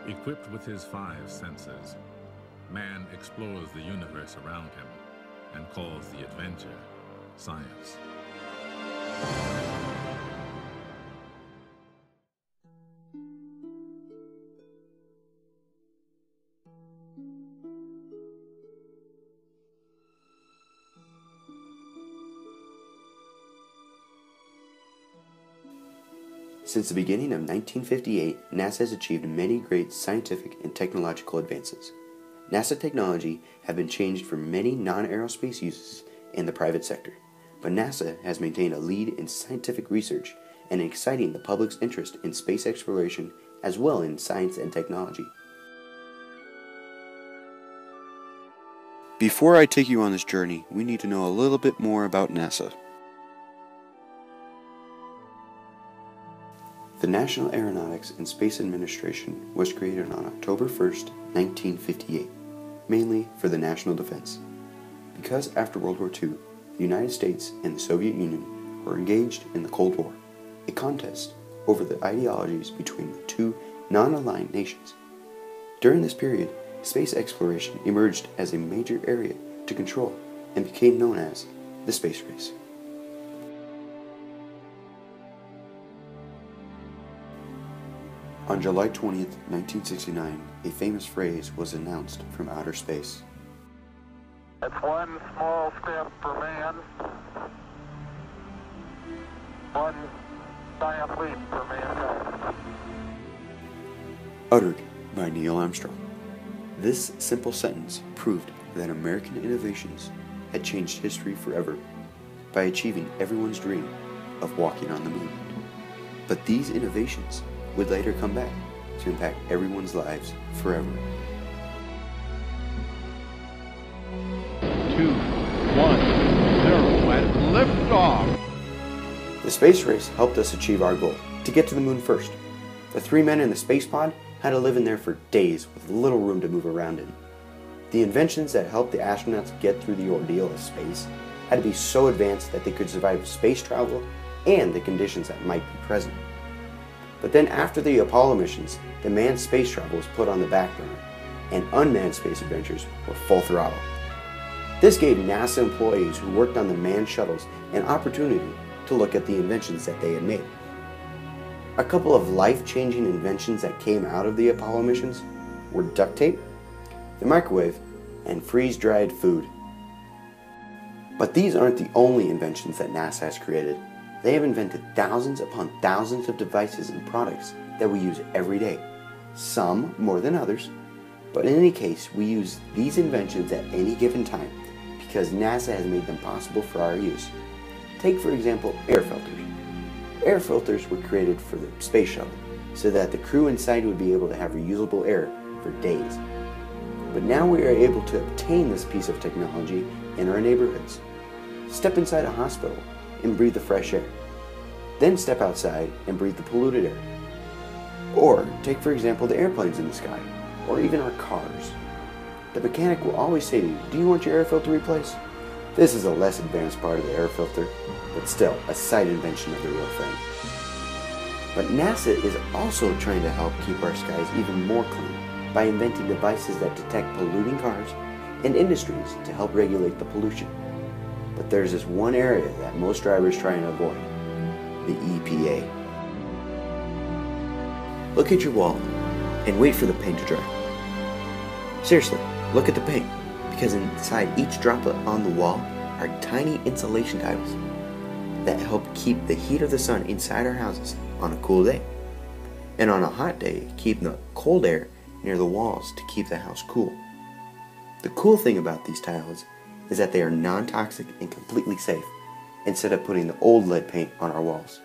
Equipped with his five senses, man explores the universe around him and calls the adventure science. Since the beginning of 1958, NASA has achieved many great scientific and technological advances. NASA technology has been changed for many non-aerospace uses in the private sector, but NASA has maintained a lead in scientific research and exciting the public's interest in space exploration as well in science and technology. Before I take you on this journey, we need to know a little bit more about NASA. The National Aeronautics and Space Administration was created on October 1st, 1958, mainly for the national defense. Because after World War II, the United States and the Soviet Union were engaged in the Cold War, a contest over the ideologies between the two non-aligned nations. During this period, space exploration emerged as a major area to control and became known as the space race. On July 20th, 1969, a famous phrase was announced from outer space. It's one small step for man, one giant leap for mankind. Uttered by Neil Armstrong. This simple sentence proved that American innovations had changed history forever by achieving everyone's dream of walking on the moon. But these innovations would later come back to impact everyone's lives forever. 2, 1, 0, and liftoff! The space race helped us achieve our goal, to get to the moon first. The three men in the space pod had to live in there for days with little room to move around in. The inventions that helped the astronauts get through the ordeal of space had to be so advanced that they could survive space travel and the conditions that might be present. But then after the Apollo missions, the manned space travel was put on the back burner, and unmanned space adventures were full throttle. This gave NASA employees who worked on the manned shuttles an opportunity to look at the inventions that they had made. A couple of life-changing inventions that came out of the Apollo missions were duct tape, the microwave, and freeze-dried food. But these aren't the only inventions that NASA has created. They have invented thousands upon thousands of devices and products that we use every day, some more than others, but in any case, we use these inventions at any given time because NASA has made them possible for our use. Take, for example, air filters. Air filters were created for the space shuttle so that the crew inside would be able to have reusable air for days. But now we are able to obtain this piece of technology in our neighborhoods. Step inside a hospital and breathe the fresh air. Then step outside and breathe the polluted air. Or take, for example, the airplanes in the sky, or even our cars. The mechanic will always say to you, "Do you want your air filter replaced?" This is a less advanced part of the air filter, but still a side invention of the real thing. But NASA is also trying to help keep our skies even more clean by inventing devices that detect polluting cars and industries to help regulate the pollution. But there's this one area that most drivers try and avoid, the EPA. Look at your wall and wait for the paint to dry. Seriously, look at the paint, because inside each droplet on the wall are tiny insulation tiles that help keep the heat of the sun inside our houses on a cool day. And on a hot day, keep the cold air near the walls to keep the house cool. The cool thing about these tiles is that they are non-toxic and completely safe, instead of putting the old lead paint on our walls.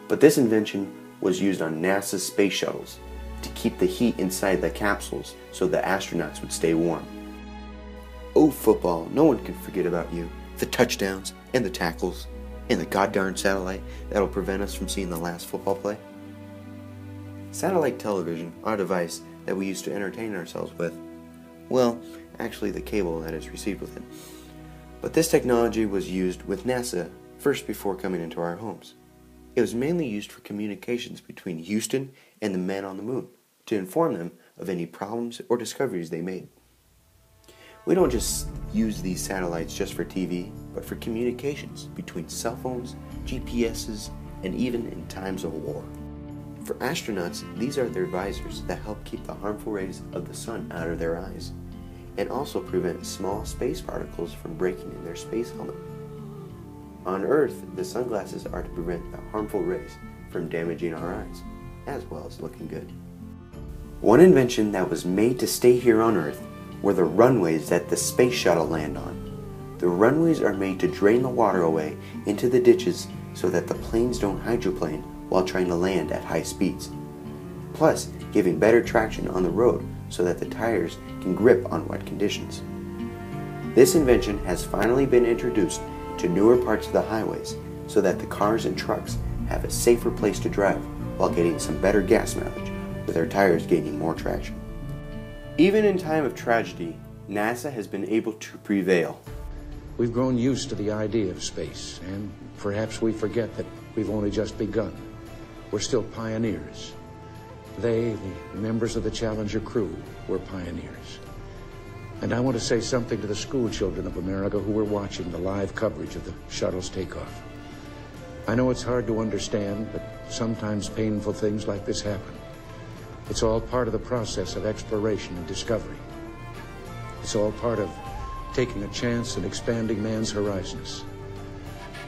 But this invention was used on NASA's space shuttles to keep the heat inside the capsules so the astronauts would stay warm. Oh, football, no one can forget about you. The touchdowns and the tackles and the goddamn satellite that'll prevent us from seeing the last football play. Satellite television, our device that we use to entertain ourselves with, well, actually the cable that is received with it. But this technology was used with NASA first before coming into our homes. It was mainly used for communications between Houston and the men on the moon. to inform them of any problems or discoveries they made. We don't just use these satellites just for TV, but for communications between cell phones, GPSs, and even in times of war. For astronauts, these are their visors that help keep the harmful rays of the sun out of their eyes, and also prevent small space particles from breaking in their space helmet. On Earth, the sunglasses are to prevent the harmful rays from damaging our eyes, as well as looking good. One invention that was made to stay here on Earth were the runways that the space shuttle land on. The runways are made to drain the water away into the ditches so that the planes don't hydroplane while trying to land at high speeds, plus giving better traction on the road so that the tires can grip on wet conditions. This invention has finally been introduced to newer parts of the highways so that the cars and trucks have a safer place to drive while getting some better gas mileage, with their tires gaining more traction. Even in time of tragedy, NASA has been able to prevail. We've grown used to the idea of space, and perhaps we forget that we've only just begun. We're still pioneers. They, the members of the Challenger crew, were pioneers. And I want to say something to the school children of America who were watching the live coverage of the shuttle's takeoff. I know it's hard to understand, but sometimes painful things like this happen. It's all part of the process of exploration and discovery. It's all part of taking a chance and expanding man's horizons.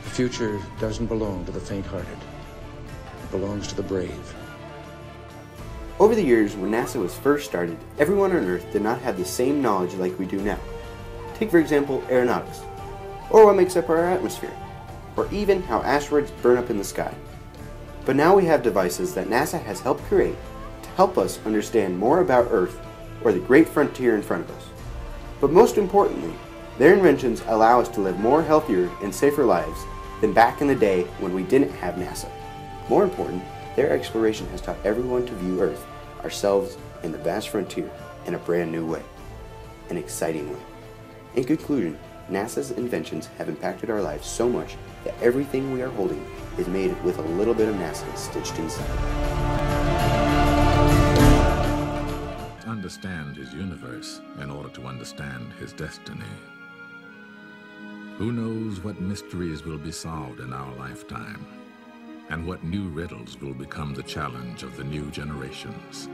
The future doesn't belong to the faint-hearted. It belongs to the brave. Over the years, when NASA was first started, everyone on Earth did not have the same knowledge like we do now. Take, for example, aeronautics, or what makes up our atmosphere, or even how asteroids burn up in the sky. But now we have devices that NASA has helped create to help us understand more about Earth, or the great frontier in front of us. But most importantly, their inventions allow us to live more healthier and safer lives than back in the day when we didn't have NASA. More important, their exploration has taught everyone to view Earth, ourselves, and the vast frontier in a brand new way, an exciting way. In conclusion, NASA's inventions have impacted our lives so much that everything we are holding is made with a little bit of NASA stitched inside. Understand his universe in order to understand his destiny. Who knows what mysteries will be solved in our lifetime, and what new riddles will become the challenge of the new generations.